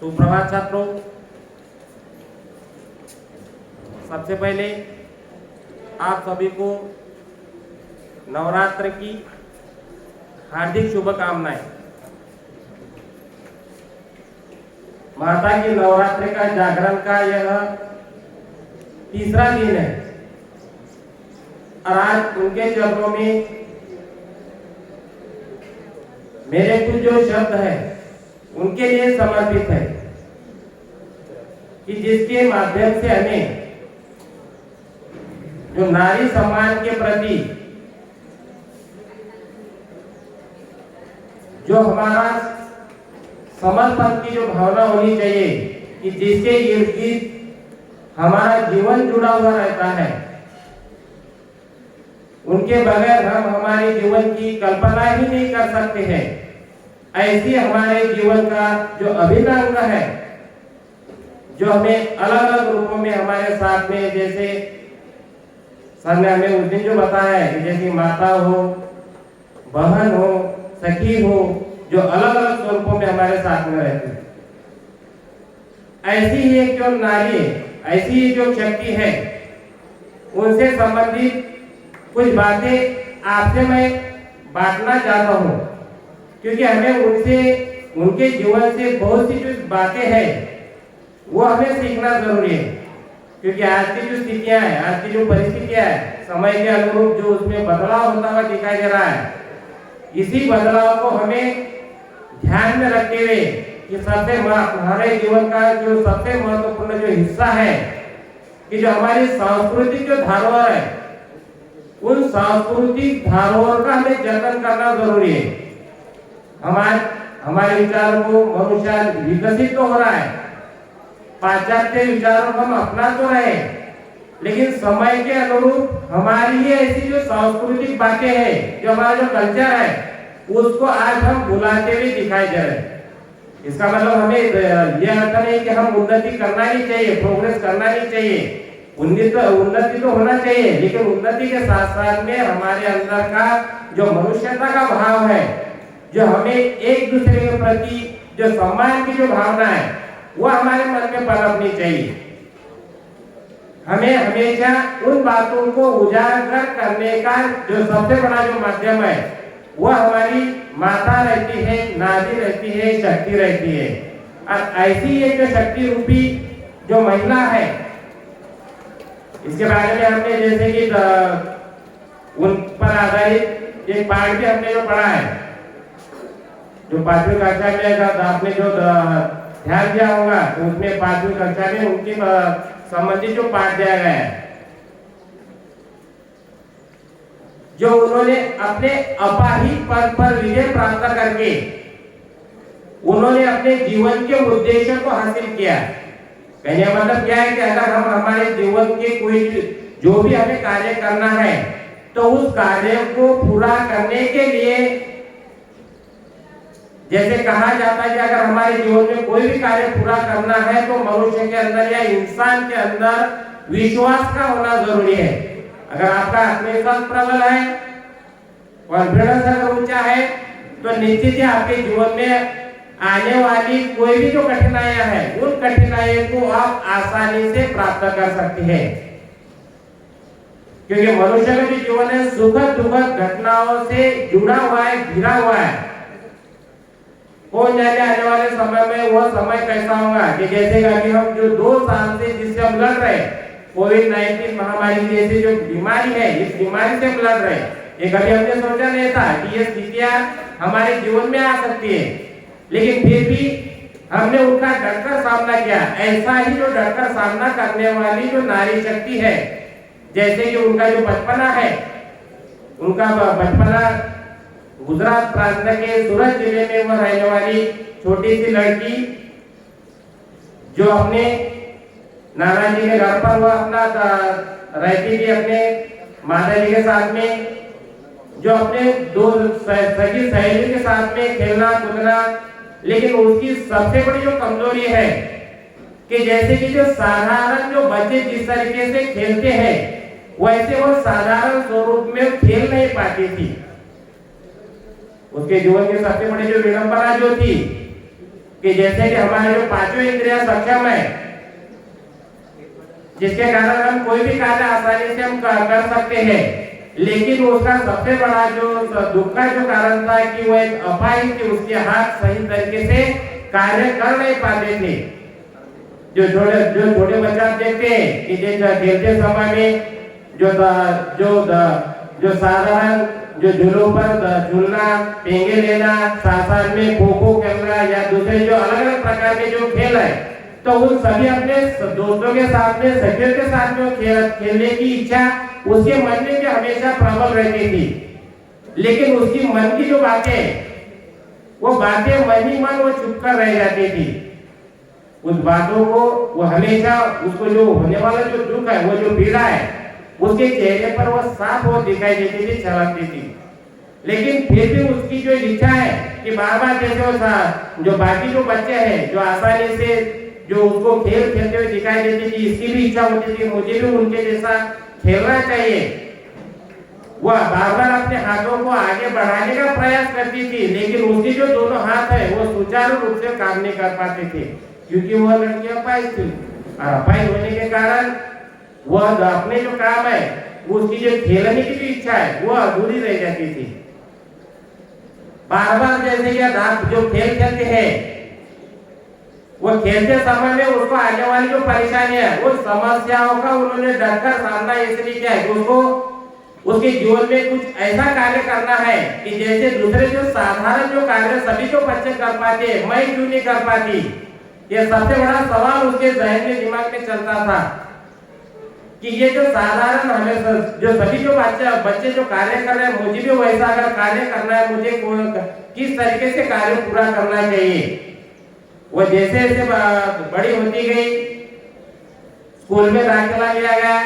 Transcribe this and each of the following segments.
सुप्रभात छात्रों। सबसे पहले आप सभी को नवरात्र की हार्दिक शुभकामनाएं। माता की नवरात्र का जागरण का यह तीसरा दिन है और आज उनके चरणों में मेरे कुछ जो शब्द है उनके लिए समर्पित है कि जिसके माध्यम से हमें जो नारी सम्मान के प्रति जो हमारा समर्पण की जो भावना होनी चाहिए कि जिसके इर्द गिर्द हमारा जीवन जुड़ा हुआ रहता है, उनके बगैर हम हमारे जीवन की कल्पना ही नहीं कर सकते हैं। ऐसी हमारे जीवन का जो अभिन्न अंग है, जो हमें अलग अलग रूपों में हमारे साथ में, जैसे सर ने हमें उस दिन जो बताया है कि जैसे माता हो, बहन हो, सखी हो, जो अलग अलग स्वरूपों में हमारे साथ में रहती है, ऐसी ही एक जो नारी है, ऐसी ही जो शक्ति है, उनसे संबंधित कुछ बातें आपसे मैं बांटना चाहता हूँ, क्योंकि हमें उनसे, उनके जीवन से बहुत सी जो बातें हैं वो हमें सीखना जरूरी है। क्योंकि आज की जो स्थितियां हैं, आज की जो परिस्थितियां हैं, समय के अनुरूप जो उसमें बदलाव होता हुआ दिखाई दे रहा है, इसी बदलाव को हमें ध्यान में रखते हुए कि सबसे हमारे जीवन का जो सबसे महत्वपूर्ण जो हिस्सा है कि जो हमारी सांस्कृतिक जो धरोहर है, उन सांस्कृतिक धरोहर का हमें जतन करना जरूरी है। हमारे विचारों को मनुष्य विकसित तो हो रहा है, पाश्चात्य विचारों को हम अपना तो रहे, लेकिन समय के अनुरूप हमारी ही ऐसी जो सांस्कृतिक बातें हैं, जो हमारा जो कल्चर है, उसको आज हम भुलाते हुए दिखाई दे रहे हैं। इसका मतलब हमें यह अर्थ नहीं कि हम उन्नति करना ही चाहिए, प्रोग्रेस करना ही चाहिए, उन्नति तो होना चाहिए, लेकिन उन्नति के साथ साथ में हमारे अंदर का जो मनुष्यता का भाव है, जो हमें एक दूसरे के प्रति जो सम्मान की जो भावना है, वो हमारे मन में पनपनी चाहिए। हमें हमेशा उन बातों को उजागर करने का जो सबसे बड़ा जो माध्यम है, वह हमारी माता रहती है, नारी रहती है, शक्ति रहती है। और ऐसी एक जो शक्ति रूपी जो महिला है, इसके बारे में हमने जैसे कि उन पर आधारित एक पाठ भी हमने जो पढ़ा है, जो 5वीं कक्षा में आपने जो ध्यान दिया होगा, तो उसमें 5वीं कक्षा में उनकी संबंधित जो पाठ दिया गया है, जो उन्होंने अपने अपाहिज पद पर विजय प्राप्त करके उन्होंने अपने जीवन के उद्देश्य को हासिल किया। कहने का मतलब क्या है कि अगर हम हमारे जीवन के कोई जो भी हमें कार्य करना है, तो उस कार्य को पूरा करने के लिए, जैसे कहा जाता है कि अगर हमारे जीवन में कोई भी कार्य पूरा करना है, तो मनुष्य के अंदर या इंसान के अंदर विश्वास का होना जरूरी है। अगर आपका आत्मविश्वास प्रबल है, कॉन्फिडेंस अगर ऊंचा है, तो निश्चित ही आपके जीवन में आने वाली कोई भी जो कठिनाइयां हैं, उन कठिनाइयों को आप आसानी से प्राप्त कर सकते हैं। क्योंकि मनुष्य का जो जीवन है, सुखद दुखद घटनाओं से जुड़ा हुआ है, घिरा हुआ है। कौन जाने आने वाले समय में वह समय कैसा होगा कि जैसे कि हम जो 2 साल से जिससे हम लड़ रहे, कोविड-19 महामारी जैसी जो बीमारी है, इस बीमारी से हम लड़ रहे, ये कभी हमने सोचा नहीं था कि ये स्थितियां हमारे जीवन में आ सकती है, लेकिन फिर भी हमने उनका डटकर सामना किया। ऐसा ही जो डटकर सामना करने वाली जो नारी शक्ति है, जैसे कि उनका जो बचपना है, उनका बचपना गुजरात प्रांत के सूरत जिले में वह रहने वाली छोटी सी लड़की, जो अपने नाना जी के घर पर वह अपना रहती थी अपने माता जी के साथ में, जो अपने 2 सगी सहेली के साथ में खेलना कूदना, लेकिन उसकी सबसे बड़ी जो कमजोरी है कि जैसे कि जो साधारण जो बच्चे जिस तरीके से खेलते हैं, वैसे वो साधारण स्वरूप में खेल नहीं पाती थी। उसके जीवन की सबसे बड़ी जो विडंबना जो थी कि जैसे कि हमारे जो पांचों इंद्रियां सक्षम है, जिसके कारण हम कोई भी कार्य आसानी से हम कर सकते हैं, लेकिन उसका सबसे बड़ा जो दुख का जो कारण था कि वो एक अपाहिज थी, उसके हाथ सही तरीके से कार्य कर नहीं पाते थे। जो छोटे बच्चे आप देखते हैं कि खेलते समय में जो साधारण जो झूलों पर झूलना, पेंगे लेना, साथ में खो खो खेलना या दूसरे जो अलग अलग प्रकार के जो खेल है, तो उन सभी अपने दोस्तों के साथ में, सखियों के साथ में खेलने की इच्छा उसके मन में भी हमेशा प्रबल रहती थी। लेकिन उसकी मन की जो बातें, वो बातें मन ही मन वो चुप कर रह जाती थी। उस बातों को वो हमेशा उसको जो होने वाला जो दुख है, वो जो पीड़ा है, उसके चेहरे पर वो साफ वो दिखाई देती थी, छलकती थी। लेकिन फिर भी उसकी जो इच्छा है कि बार बार जैसे जो बाकी जो बच्चे हैं जो आसानी से जो उसको खेल खेलते हुए दिखाई देती थी, इसकी भी इच्छा होती थी मुझे भी उनके जैसा खेलना चाहिए। वह बार बार अपने हाथों को आगे बढ़ाने का प्रयास करती थी, लेकिन उसके जो दोनों हाथ है वो सुचारू रूप से काम नहीं कर पाते थे, क्योंकि वह लड़की अपाहिज थी। और अपाहिज होने के कारण वह अपने जो काम है, उसकी जो खेलने की जो इच्छा है वो अधूरी रह जाती थी। बार बार जैसे कि आप जो खेल खेलते हैं, वो खेलते समय में उसको आने वाली जो परेशानियां, वो समस्याओं का उन्होंने डरकर सामना इसलिए किया है कि उसको उसके जीवन में कुछ ऐसा कार्य करना है कि जैसे दूसरे जो साधारण जो कार्य सभी जो बच्चे कर पाते, मैं क्यों नहीं कर पाती। ये सबसे बड़ा सवाल उसके जहन में, दिमाग में चलता था कि ये जो साधारण हमें जो सभी जो बच्चे जो कार्य कर रहे हैं, मुझे भी वैसा अगर कार्य करना है, मुझे किस तरीके से कार्य पूरा करना चाहिए। वो जैसे जैसे बड़ी होती गई, स्कूल में दाखिला लिया गया।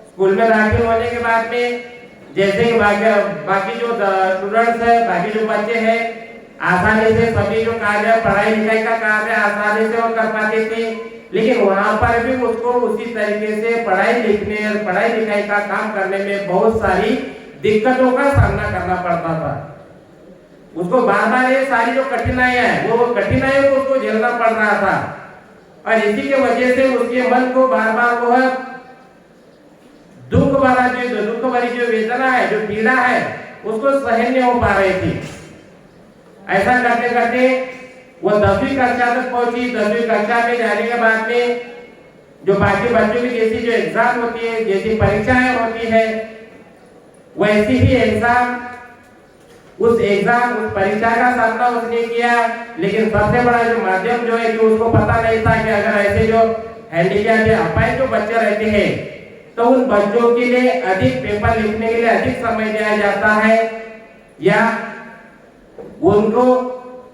स्कूल में दाखिल होने के बाद में जैसे कि बाकी जो स्टूडेंट्स है, बाकी जो बच्चे हैं, आसानी से सभी जो कार्य पढ़ाई लिखाई का कार्य आसानी से वो कर पाते थे, लेकिन वहां पर भी उसको उसी तरीके से पढ़ाई लिखाई का काम करने में बहुत सारी दिक्कतों का सामना करना पड़ता था। उसको बार बार ये सारी जो कठिनाइयां है, वो कठिनाइयों को उसको झेलना पड़ रहा था, और इसी के वजह से उसके मन को बार बार वो दुख भरी जो वेदना है, जो पीड़ा है, उसको सहन नहीं हो पा रही थी। ऐसा करते करते वो 10वीं कक्षा तक पहुंची। 10वीं कक्षा में जाने के बाद में जो बाकी बच्चों की जैसी जो एग्जाम होती है, जैसी परीक्षाएं होती है, वैसी ही एग्जाम उस परीक्षा का सामना उसने किया। लेकिन सबसे बड़ा जो माध्यम जो है कि उसको पता नहीं था कि अगर ऐसे जो हैंडीकैप या अपाहिज जो बच्चे रहते हैं, तो उन बच्चों के लिए अधिक पेपर लिखने के लिए अधिक समय दिया जाता है, या उनको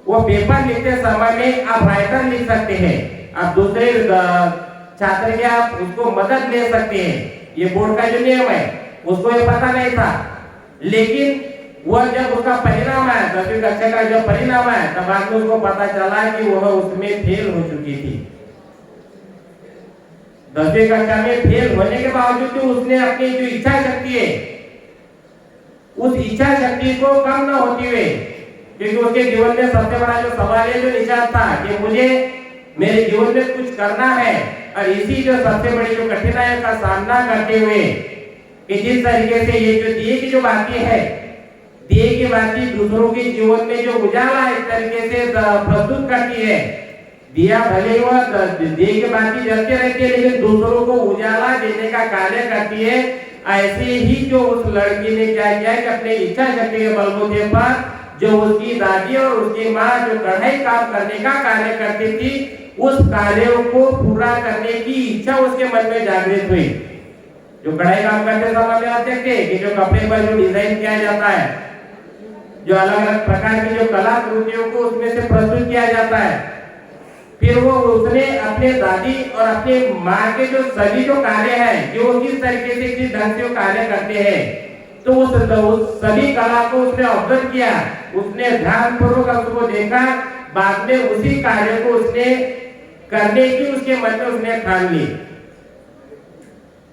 वो पेपर लिखते समय में आप राइटर लिख सकते हैं, आप दूसरे छात्र के आप उसको मदद ले सकते हैं। ये बोर्ड का जो नियम है, उसको ये पता नहीं था। लेकिन वह जब उसका परिणाम आया, 10वीं कक्षा का जब परिणाम आया, तब बाद में उसको पता चला कि वह उसमें फेल हो चुकी थी। 10वीं कक्षा में फेल होने के बावजूद उसने अपनी जो इच्छा शक्ति है, उस इच्छा शक्ति को कम न होती हुए, क्योंकि उसके जीवन में सबसे बड़ा जो सवाल है, जो निशान था कि मुझे मेरे जीवन में कुछ करना है, और इसी जो सबसे बड़ी जो कठिनाइयों का सामना करते हुए कि जिस तरीके से ये जो दिए की जो बातें है, दिए की बातें दूसरों के जीवन में जो उजाला इस तरीके से प्रस्तुत करती है। दिया भले वह दिए की बातें जलते रहती है, लेकिन दूसरों को उजाला देने का कार्य करती है। ऐसे ही जो उस लड़की ने क्या किया कि अपने इच्छा शक्ति के बलबूते पर जो उसकी दादी और उसकी माँ जो कढ़ाई काम करने का कार्य करती थी, उस कार्य को पूरा करने की इच्छा उसके मन में जागृत हुई। जो कढ़ाई काम करते समय में आप देखते कि जो कपड़े पर जो डिजाइन किया जाता है, जो अलग अलग प्रकार की जो कलाकृतियों को उसमें से प्रस्तुत किया जाता है, फिर वो उसने अपने दादी और अपने माँ के जो सभी जो कार्य है, जो किस तरीके से किस ढंग से कार्य करते हैं, तो उस सभी कला को उसने ऑब्जर्व किया, उसने ध्यानपूर्वक उसको देखा। बाद में उसी कार्य को उसने करने की उसके मन में उसने ठान ली।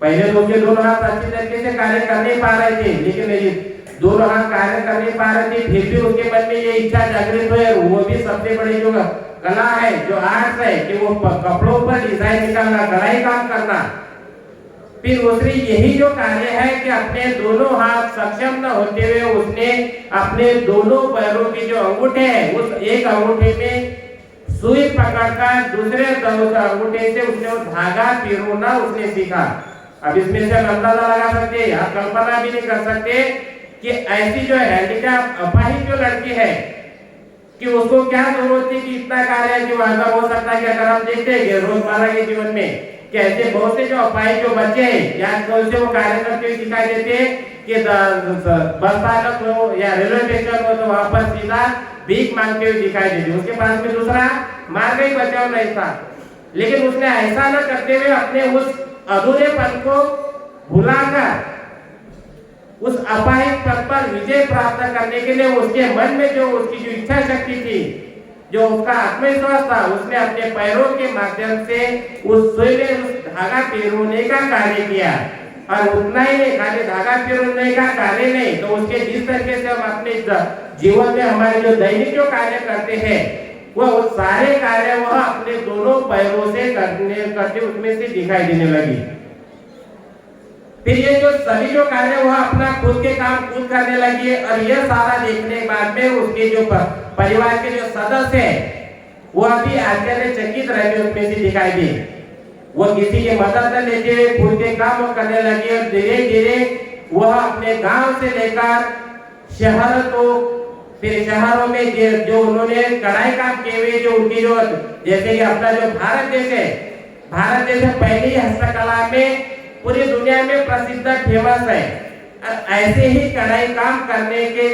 पहले तो उसके दोनों हाथ अच्छी तरीके से कार्य कर नहीं पा रहे थे, लेकिन दोनों हाथ कार्य कर नहीं पा रहे थे, फिर भी उसके मन में ये इच्छा जागृत हुई, और वो भी सबसे बड़ी जो कला है, जो आर्ट है कि वो कपड़ों पर डिजाइन निकालना, कढ़ाई काम करना। फिर दूसरी यही जो कार्य है कि अपने दोनों हाथ सक्षम न होते हुए उसने अपने दोनों पैरों के जो अंगूठे हैं उस एक अंगूठे में सुई पकड़कर दूसरे अंगूठे से उसने वो धागा पिरोना उसने सीखा। अब इसमें से हम अंदाजा लगा सकते हैं, आप कल्पना भी नहीं कर सकते कि ऐसी जो हैंडीकैप अपाहिज जो लड़की है कि उसको क्या जरूरत थी कि इतना कार्य है कि अगर हो सकता है कि अगर हम देखते हैं रोजमर्रा के जीवन में कि ऐसे बहुत से जो अपाहिज जो बच्चे हैं या कौन से वो कार्य करते हुए दिखाई देते हैं कि बस चालक हो या रेलवे स्टेशन हो तो वहां पर सीधा भीख मांगते हुए दिखाई देते, उसके पास में दूसरा मार्ग ही बचाव नहीं था। लेकिन उसने ऐसा न करते हुए अपने उस अधूरेपन को भुलाकर उस अपाहिज पद पर विजय प्राप्त करने के लिए उसके मन में जो उसकी जो इच्छा शक्ति थी, जो उसका आत्मविश्वास था, उसने अपने पैरों के माध्यम से उस सुई में उस धागा पिरोने का कार्य किया। और उतना ही नहीं, खाली धागा पिरोने का कार्य नहीं, तो उसके जिस तरीके से हम अपने जीवन में हमारे जो दैनिक जो कार्य करते हैं वह सारे कार्य वह अपने दोनों पैरों से करते उसमें से दिखाई देने लगी। फिर ये जो सभी जो कार्य वह अपना खुद के काम खुद करने लगी और यह सारा देखने के बाद में उसके जो परिवार के जो सदस्य है वह भी आश्चर्यचकित रहते उसमें से दिखाई दी। वह किसी की मदद न लेते हुए खुद के काम करने लगे और धीरे धीरे वह अपने गांव से लेकर शहर को, फिर शहरों में जो उन्होंने कढ़ाई काम किए हुए जो उनकी जो जैसे कि अपना जो भारत देश है, भारत देश पहली हस्तकला में पूरी दुनिया में प्रसिद्ध फेमस है। ऐसे ही कढ़ाई काम करने के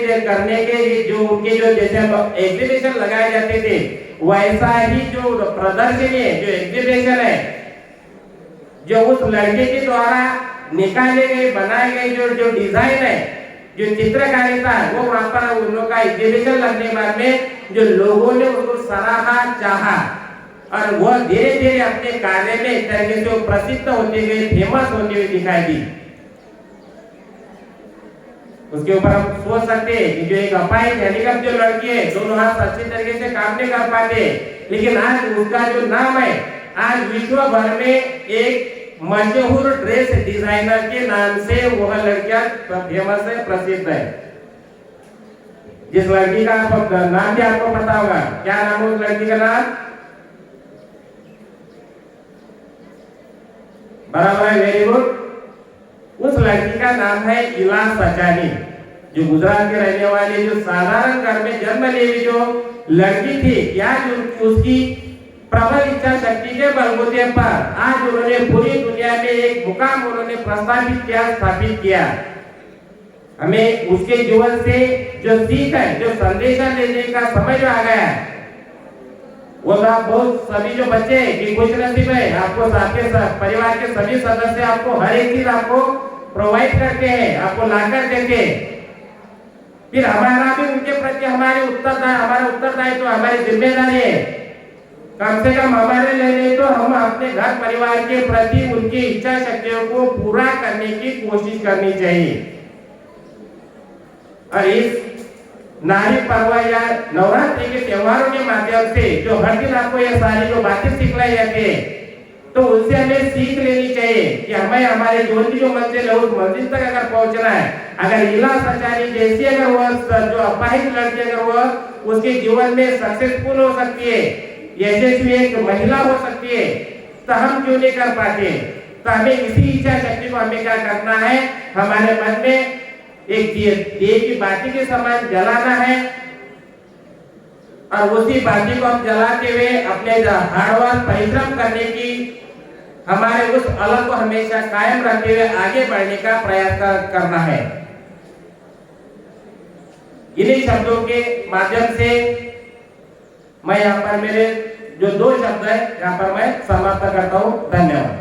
जो उनके जो जैसे एग्जीबिशन लगाए जाते थे वैसा ही जो प्रदर्शनी है, जो एग्जीबिशन है, जो उस लड़के के द्वारा निकाले गए बनाए गए जो डिजाइन है, जो चित्रकारिता वो वहां पर उन लोगों का एग्जीबिशन लगने के बाद में जो लोगों ने उसको सराहा चाहा और वह धीरे धीरे अपने कार्य में इस तरीके से प्रसिद्ध होते हुए फेमस होते हुए दिखाई दी। उसके ऊपर हम सोच सकते हैं कि जो एक अपाहिज हैंडीकैप जो लड़की है, दोनों हाथ अच्छी तरीके से काम नहीं कर पाते, लेकिन आज उसका जो नाम है आज विश्व भर में एक मशहूर ड्रेस डिजाइनर के नाम से वह लड़कियां फेमस है, प्रसिद्ध है। जिस लड़की का नाम भी आपको पता होगा, क्या नाम है उस लड़की का नाम? बराबर है, वेरी गुड। उस लड़की का नाम है इला सचानी, जो गुजरात के रहने वाले जो साधारण घर में जन्म ली हुई जो लड़की थी, क्या उसकी प्रबल इच्छा शक्ति के बलबूते पर आज उन्होंने पूरी दुनिया में एक मुकाम उन्होंने प्रस्तावित किया, स्थापित किया। हमें उसके जीवन से जो सीख है, जो संदेश लेने का समय जो आ गया है, वो तो आप बहुत सभी जो बच्चे की खुश नसीब है, आपको आपके परिवार के सभी सदस्य आपको हर एक चीज आपको प्रोवाइड करते हैं, आपको लाकर देते। फिर हमारा भी उनके प्रति हमारा उत्तरदायित्व, हमारी जिम्मेदारी है, कम से कम हमारे लिए तो हम अपने घर परिवार के प्रति उनकी इच्छा शक्तियों को पूरा करने की कोशिश करनी चाहिए। और इस नारी पर्व या नवरात्रि के त्योहारों के माध्यम से जो हर दिन आपको ये सारी जो बातें सिखलाई जाती है, तो उनसे हमें सीख लेनी चाहिए कि हमें हमारे जीवन की जो मंजिल है उस मंजिल तक अगर पहुंचना है, अगर इला सचानी जैसी अगर वह जो अपाहिज लड़की अगर वह उसके जीवन में सक्सेसफुल हो सकती है, यशस्वी एक महिला हो सकती है, तो हम क्यों नहीं कर पाते? तो हमें इसी इच्छा शक्ति को हमें क्या करना है, हमारे मन में एक दिए की बाती के समान जलाना है और उसी बाती को हम जलाते हुए अपने हार्डवर्क परिश्रम करने की हमारे उस अलग को हमेशा कायम रखते हुए आगे बढ़ने का प्रयास करना है। इन्हीं शब्दों के माध्यम से मैं यहाँ पर मेरे जो 2 शब्द है यहाँ पर मैं समाप्त करता हूँ। धन्यवाद।